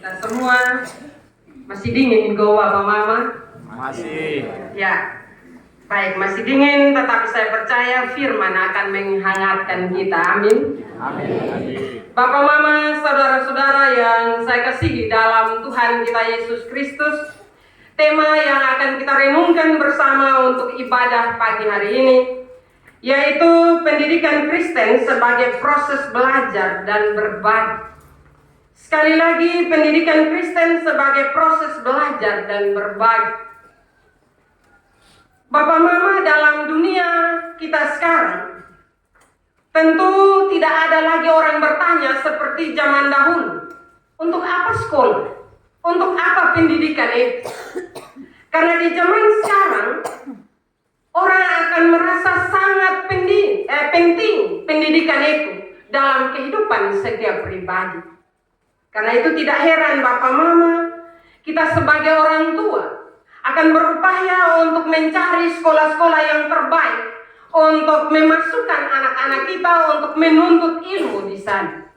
Kita semua masih dingin goa Pak Mama? Masih. Ya, baik, masih dingin, tetapi saya percaya firman akan menghangatkan kita. Amin. Amin. Bapak Mama, saudara-saudara yang saya kasihi dalam Tuhan kita Yesus Kristus, tema yang akan kita renungkan bersama untuk ibadah pagi hari ini yaitu pendidikan Kristen sebagai proses belajar dan berbagi. Sekali lagi, pendidikan Kristen sebagai proses belajar dan berbagi. Bapak Mama, dalam dunia kita sekarang tentu tidak ada lagi orang bertanya seperti zaman dahulu, untuk apa sekolah? Untuk apa pendidikan itu? Karena di zaman sekarang orang akan merasa sangat penting pendidikan itu dalam kehidupan setiap pribadi. Karena itu tidak heran Bapak Mama, kita sebagai orang tua akan berupaya untuk mencari sekolah-sekolah yang terbaik untuk memasukkan anak-anak kita untuk menuntut ilmu di sana.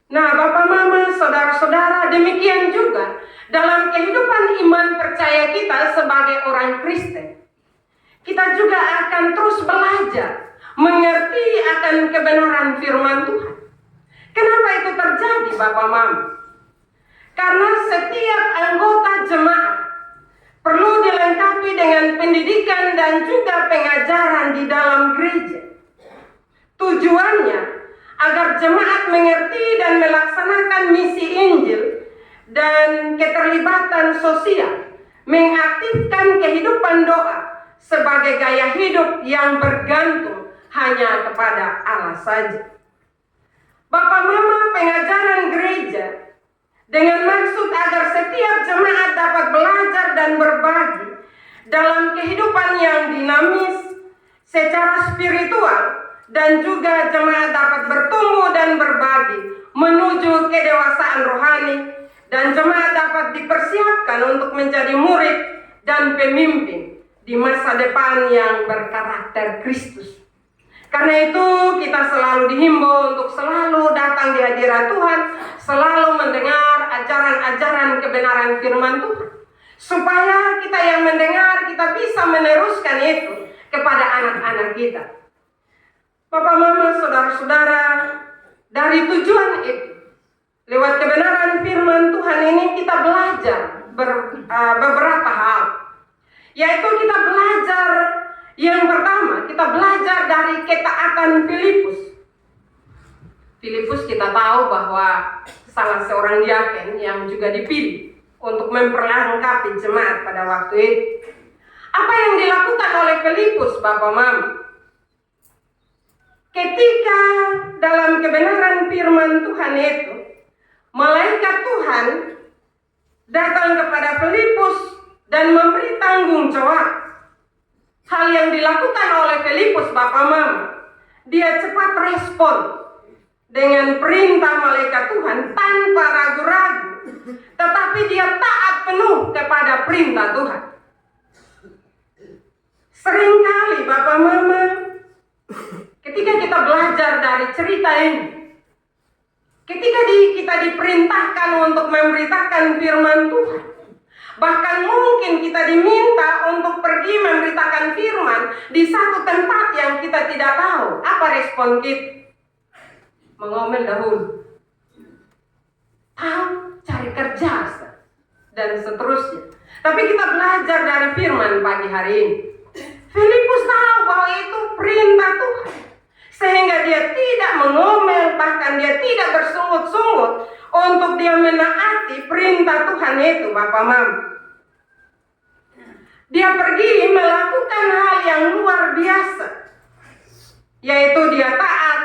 Nah, Bapak Mama, saudara-saudara, demikian juga dalam kehidupan iman percaya kita sebagai orang Kristen. Kita juga akan terus belajar, mengerti akan kebenaran firman Tuhan. Kenapa itu terjadi, Bapak Mama? Karena setiap anggota jemaat perlu dilengkapi dengan pendidikan dan juga pengajaran di dalam gereja. Tujuannya agar jemaat mengerti dan melaksanakan misi Injil dan keterlibatan sosial, mengaktifkan kehidupan doa sebagai gaya hidup yang bergantung hanya kepada Allah saja. Bapak Mama, pengajaran gereja dengan maksud agar setiap jemaat dapat belajar dan berbagi dalam kehidupan yang dinamis secara spiritual, dan juga jemaat dapat bertumbuh dan berbagi menuju kedewasaan rohani, dan jemaat dapat dipersiapkan untuk menjadi murid dan pemimpin di masa depan yang berkarakter Kristus. Karena itu kita selalu dihimbau untuk selalu datang di hadirat Tuhan, selalu mendengar ajaran-ajaran kebenaran firman Tuhan, supaya kita yang mendengar, kita bisa meneruskan itu kepada anak-anak kita. Bapak Mama, saudara-saudara, dari tujuan itu, lewat kebenaran firman Tuhan ini kita belajar beberapa hal. Yaitu kita belajar, yang pertama, kita belajar dari ketaatan Filipus. Filipus kita tahu bahwa salah seorang diaken yang juga dipilih untuk memperlengkapi jemaat pada waktu itu. Apa yang dilakukan oleh Filipus, Bapak Mama? Ketika dalam kebenaran firman Tuhan itu, malaikat Tuhan datang kepada Filipus dan memberi tanggung jawab. Hal yang dilakukan oleh Filipus, Bapak Mama, dia cepat respon dengan perintah malaikat Tuhan tanpa ragu-ragu, tetapi dia taat penuh kepada perintah Tuhan. Seringkali Bapak Mama, ketika kita belajar dari cerita ini, ketika kita diperintahkan untuk memberitakan firman Tuhan, bahkan mungkin kita diminta untuk pergi memberitakan firman di satu tempat yang kita tidak tahu, apa respon kita? Mengomel dahulu, cari kerja, dan seterusnya. Tapi kita belajar dari firman pagi hari ini. Filipus tahu bahwa itu perintah Tuhan, sehingga dia tidak mengomel, bahkan dia tidak bersungut-sungut untuk dia menaati perintah Tuhan itu, Bapak Mama. Dia pergi melakukan hal yang luar biasa, yaitu dia taat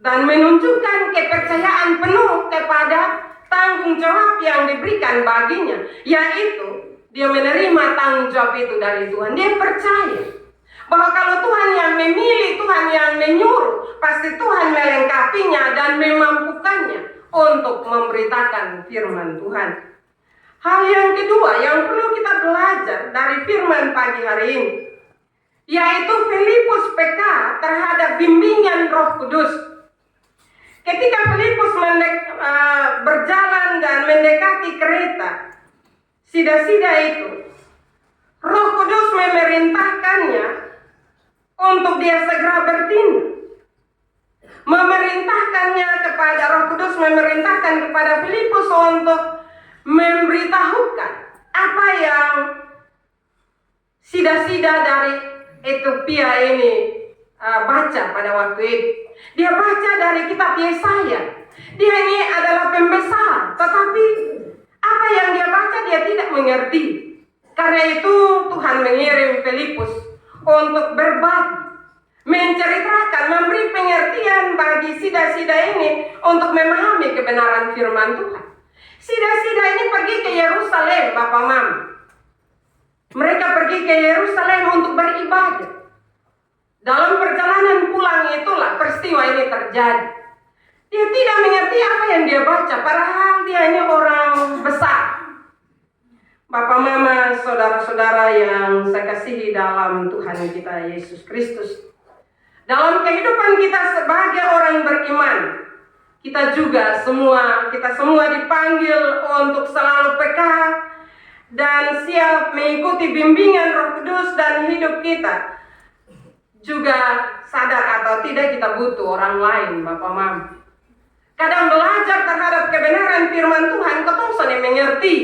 dan menunjukkan kepercayaan penuh kepada tanggung jawab yang diberikan baginya, yaitu dia menerima tanggung jawab itu dari Tuhan. Dia percaya bahwa kalau Tuhan yang memilih, Tuhan yang menyuruh, pasti Tuhan melengkapinya dan memampukannya untuk memberitakan firman Tuhan. Hal yang kedua yang perlu kita belajar dari firman pagi hari ini, yaitu Filipus peka terhadap bimbingan Roh Kudus. Ketika Filipus berjalan Sida-sida itu, Roh Kudus memerintahkannya untuk dia segera bertindak. Memerintahkannya kepada Roh Kudus, memerintahkan kepada Filipus untuk memberitahukan apa yang sida-sida dari Ethiopia ini baca pada waktu itu. Dia baca dari kitab Yesaya. Dia ini adalah pembesar, tetapi apa yang dia baca dia tidak mengerti. Karena itu Tuhan mengirim Filipus untuk berbagi, menceritakan, memberi pengertian bagi sida-sida ini untuk memahami kebenaran firman Tuhan. Sida-sida ini pergi ke Yerusalem, Bapak Mama. Mereka pergi ke Yerusalem untuk beribadah. Dalam perjalanan pulang itulah peristiwa ini terjadi. Dia tidak mengerti apa yang dia baca, padahal dia ini orang besar. Bapak Mama, saudara-saudara yang saya kasihi dalam Tuhan kita Yesus Kristus. Dalam kehidupan kita sebagai orang beriman, kita semua dipanggil untuk selalu peka dan siap mengikuti bimbingan Roh Kudus, dan hidup kita juga sadar atau tidak kita butuh orang lain, Bapak Mama. Kadang belajar terhadap kebenaran firman Tuhan, ketong yang mengerti.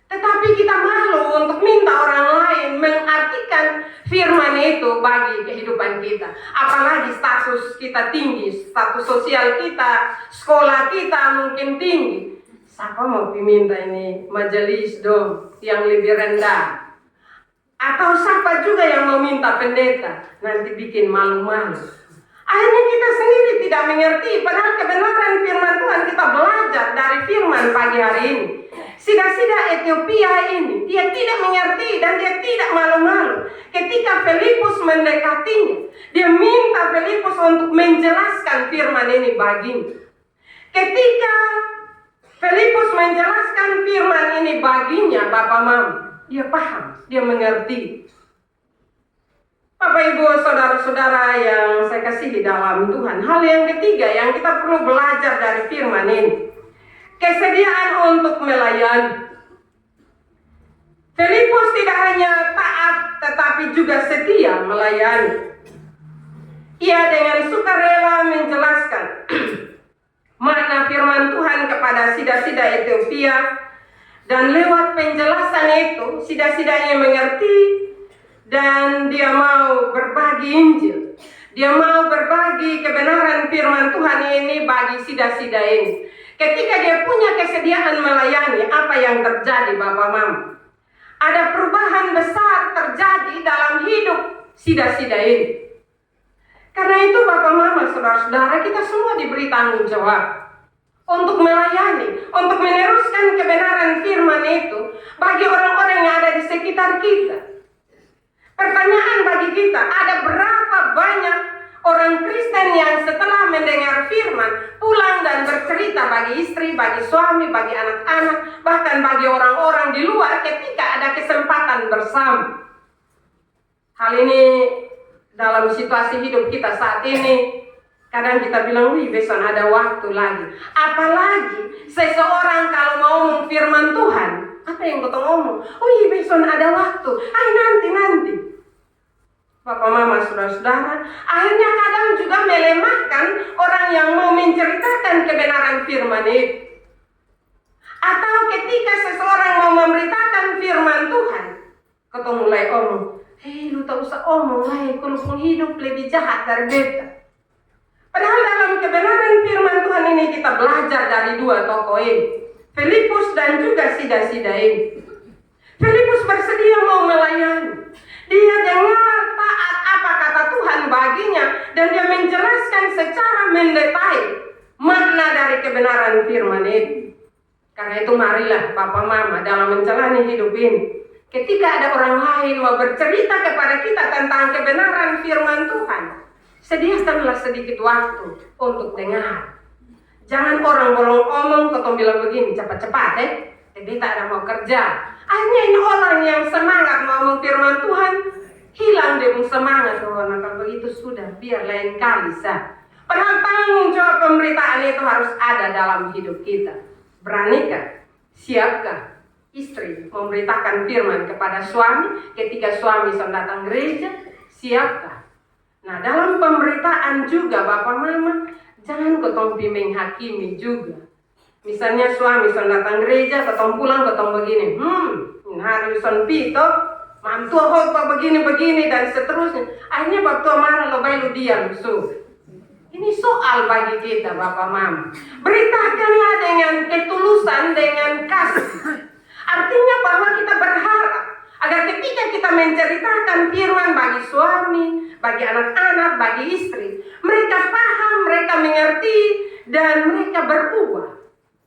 Tetapi kita malu untuk minta orang lain mengartikan firman itu bagi kehidupan kita. Apalagi status kita tinggi, status sosial kita, sekolah kita mungkin tinggi. Siapa mau diminta ini majelis dong yang lebih rendah? Atau siapa juga yang mau minta pendeta? Nanti bikin malu-malu. Akhirnya kita sendiri tidak mengerti, padahal kebenaran firman Tuhan kita belajar dari firman pagi hari ini. Sida-sida Ethiopia ini, dia tidak mengerti dan dia tidak malu-malu. Ketika Filipus mendekatinya, dia minta Filipus untuk menjelaskan firman ini baginya. Ketika Filipus menjelaskan firman ini baginya, Bapak Mama, dia paham, dia mengerti. Bapak Ibu saudara-saudara yang saya kasihi dalam Tuhan, hal yang ketiga yang kita perlu belajar dari firman ini, kesediaan untuk melayani. Filipus tidak hanya taat tetapi juga setia melayani. Ia dengan sukarela menjelaskan makna firman Tuhan kepada sida-sida Ethiopia, dan lewat penjelasan itu sida-sidanya mengerti dan dia mau berbagi Injil. Dia mau berbagi kebenaran firman Tuhan ini bagi sida-sida ini. Ketika dia punya kesediaan melayani, apa yang terjadi Bapak Mama? Ada perubahan besar terjadi dalam hidup sida-sida ini. Karena itu Bapak Mama, saudara-saudara, kita semua diberi tanggung jawab untuk melayani, untuk meneruskan kebenaran firman itu bagi orang-orang yang ada di sekitar kita. Pertanyaan bagi kita, ada berapa banyak orang Kristen yang setelah mendengar firman pulang dan bercerita bagi istri, bagi suami, bagi anak-anak, bahkan bagi orang-orang di luar ketika ada kesempatan bersama. Hal ini dalam situasi hidup kita saat ini, kadang kita bilang, wih besok ada waktu lagi. Apalagi seseorang kalau mau ngomong firman Tuhan, apa yang kita ngomong? Wih besok ada waktu, nanti. Bapak Mama, saudara-saudara, akhirnya kadang juga melemahkan orang yang mau menceritakan kebenaran firman itu. Atau ketika seseorang mau memberitakan firman Tuhan, kita mulai omong, lu tak usah omong lah, kalau hidup lebih jahat dari beta. Padahal dalam kebenaran firman Tuhan ini kita belajar dari dua tokoh ini, Filipus dan juga sida-sida ini. Filipus bersedia mau melayani. Dia dengar taat apa kata Tuhan baginya, dan dia menjelaskan secara mendetail makna dari kebenaran firman itu. Karena itu marilah Bapak Mama dalam menjalani hidup ini, ketika ada orang lain mau bercerita kepada kita tentang kebenaran firman Tuhan, sediakanlah sedikit waktu untuk dengar. Jangan orang bolong omong, ketong bilang begini, cepat-cepat kita ada mau kerja. Akhirnya ini orang yang semangat mau firman Tuhan, hilang dia semangat. Kalau begitu sudah, biar lain kali sah. Padahal tanggung jawab pemberitaan itu harus ada dalam hidup kita. Beranikah? Siapkah istri memberitakan firman kepada suami, ketika suami sedang datang gereja, siapkah? Nah, dalam pemberitaan juga Bapak Mama, jangan ketong pi menghakimi juga. Misalnya suami sedang datang gereja, ketong pulang, ketong begini, hari son pito, mantua hot begini dan seterusnya. Akhirnya Bapak marah, lo baik lo diam, Ini soal bagi kita Bapak Mama. Beritakanlah dengan ketulusan, dengan kasih. Artinya bahwa kita berharap agar ketika kita menceritakan firman bagi suami, bagi anak-anak, bagi istri, mereka paham, mereka mengerti, dan mereka berubah.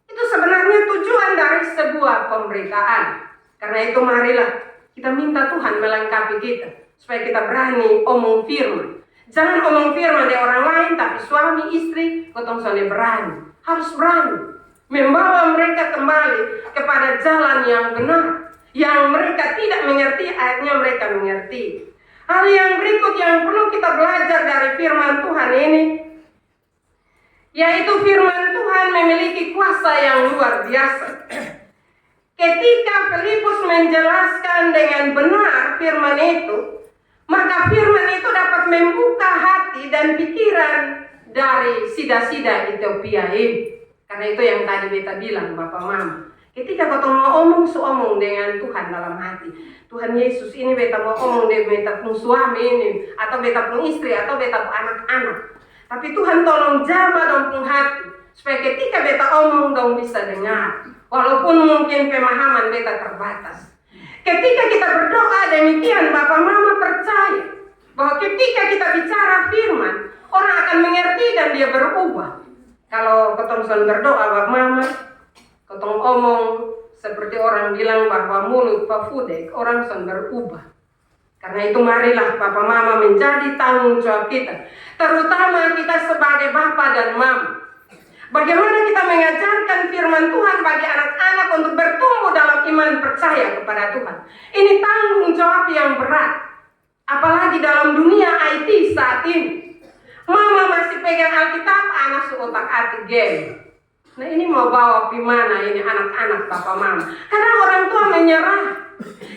Itu sebenarnya tujuan dari sebuah pemberitaan. Karena itu marilah kita minta Tuhan melengkapi kita, supaya kita berani omong firman. Jangan omong firman dari orang lain, tapi suami, istri, gotong sone berani. Harus berani membawa mereka kembali kepada jalan yang benar. Yang mereka tidak mengerti, akhirnya mereka mengerti. Hal yang berikut yang perlu kita belajar dari firman Tuhan ini, yaitu firman Tuhan memiliki kuasa yang luar biasa. Ketika Filipus menjelaskan dengan benar firman itu, maka firman itu dapat membuka hati dan pikiran dari sida-sida Ethiopia ini. Karena itu yang tadi beta bilang Bapak Mama, ketika kita mau omong dengan Tuhan dalam hati, Tuhan Yesus ini beta mau omong dengan beta pun suami ini, atau beta pun istri, atau beta pun anak-anak. Tapi Tuhan tolong jama dong pun hati, supaya ketika beta omong dong bisa dengar, walaupun mungkin pemahaman beta terbatas. Ketika kita berdoa demikian, Bapak Mama percaya bahwa ketika kita bicara firman, orang akan mengerti dan dia berubah. Kalau ketong son berdoa Bapak Mama, ketong omong seperti orang bilang bahwa mulut pafudek, orang son berubah. Karena itu marilah Bapak Mama menjadi tanggung jawab kita, terutama kita sebagai Bapak dan Mama. Bagaimana kita mengajarkan firman Tuhan bagi anak-anak untuk bertumbuh dalam iman percaya kepada Tuhan. Ini tanggung jawab yang berat, apalagi dalam dunia IT saat ini. Mama masih pegang Alkitab, anak suotak-atik game. Nah ini mau bawa gimana ini anak-anak Bapak Mama? Karena orang tua menyerah.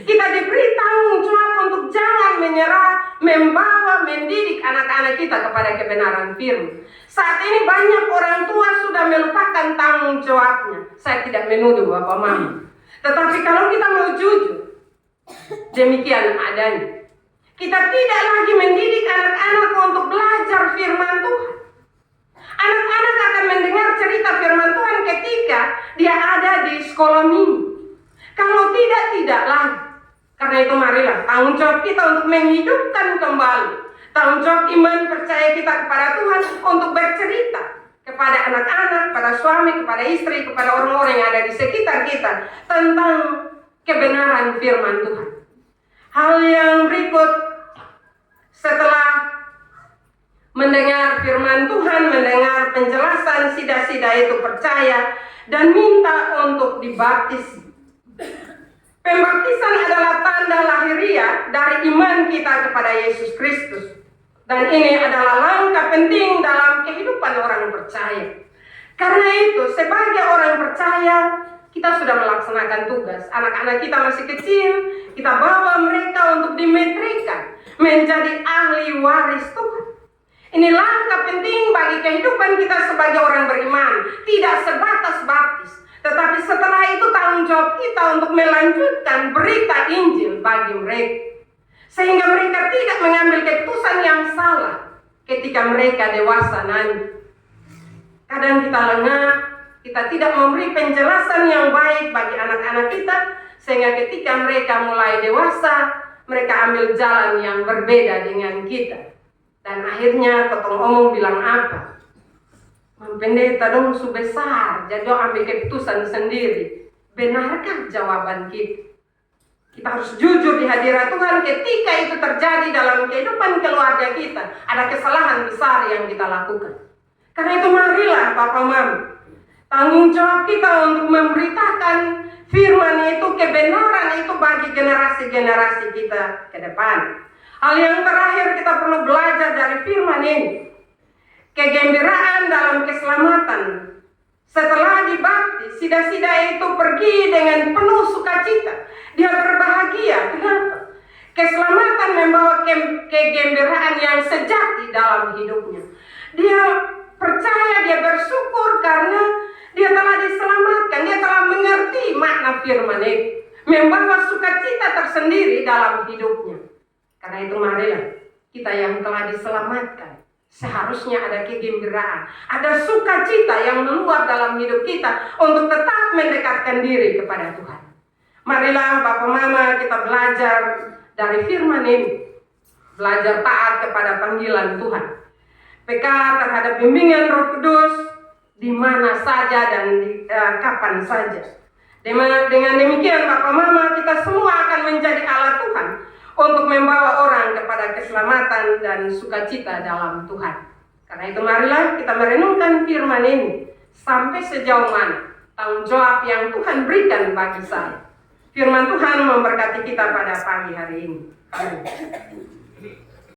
Kita diberi tanggung jawab untuk jangan menyerah, membawa, mendidik anak-anak kita kepada kebenaran firman. Saat ini banyak orang tua sudah melupakan tanggung jawabnya. Saya tidak menuduh Bapak Mama. Tetapi kalau kita mau jujur, demikian adanya. Kita tidak lagi mendidik anak-anak untuk belajar firman Tuhan. Anak-anak akan mendengar cerita firman Tuhan ketika dia ada di sekolah minggu. Kalau tidak lagi. Karena itu marilah tanggung jawab kita untuk menghidupkan kembali tanggung jawab iman percaya kita kepada Tuhan untuk bercerita kepada anak-anak, kepada suami, kepada istri, kepada orang-orang yang ada di sekitar kita tentang kebenaran firman Tuhan. Hal yang berikut, setelah mendengar firman Tuhan, mendengar penjelasan, sida-sida itu percaya dan minta untuk dibaptis. Pembaptisan adalah tanda lahiriah dari iman kita kepada Yesus Kristus. Dan ini adalah langkah penting dalam kehidupan orang percaya. Karena itu, sebagai orang percaya, kita sudah melaksanakan tugas. Anak-anak kita masih kecil, kita bawa mereka untuk dimetrikan, menjadi ahli waris Tuhan. Ini langkah penting bagi kehidupan kita sebagai orang beriman. Tidak sebatas baptis, tetapi setelah itu tanggung jawab kita untuk melanjutkan berita Injil bagi mereka. Sehingga mereka tidak mengambil keputusan yang salah ketika mereka dewasa nanti. Kadang kita lengah, kita tidak memberi penjelasan yang baik bagi anak-anak kita, sehingga ketika mereka mulai dewasa, mereka ambil jalan yang berbeda dengan kita. Dan akhirnya ketong omong bilang apa? Pendeta dong su besar, jadi dong ambil keputusan sendiri. Benarkah jawaban kita? Kita harus jujur di hadirat Tuhan ketika itu terjadi dalam kehidupan keluarga kita. Ada kesalahan besar yang kita lakukan. Karena itu marilah Bapak Mama, tanggung jawab kita untuk memberitakan firman itu, kebenaran itu bagi generasi-generasi kita ke depan. Hal yang terakhir kita perlu belajar dari firman ini. Kegembiraan dalam keselamatan Setelah dibaptis, sida-sida itu pergi dengan penuh sukacita. Dia berbahagia. Kenapa? Keselamatan membawa kegembiraan yang sejati dalam hidupnya. Dia percaya, dia bersyukur karena dia telah diselamatkan. Dia telah mengerti makna firman itu. Membawa sukacita tersendiri dalam hidupnya. Karena itu marilah kita yang telah diselamatkan, seharusnya ada kegembiraan, ada sukacita yang meluap dalam hidup kita untuk tetap mendekatkan diri kepada Tuhan. Marilah Bapak Mama kita belajar dari firman ini, belajar taat kepada panggilan Tuhan, peka terhadap bimbingan Roh Kudus di mana saja dan kapan saja. Dengan demikian Bapak Mama, kita semua akan menjadi alat Tuhan untuk membawa orang kepada keselamatan dan sukacita dalam Tuhan. Karena itu marilah kita merenungkan firman ini sampai sejauh mana tanggung jawab yang Tuhan berikan bagi saya. Firman Tuhan memberkati kita pada pagi hari ini. Amin.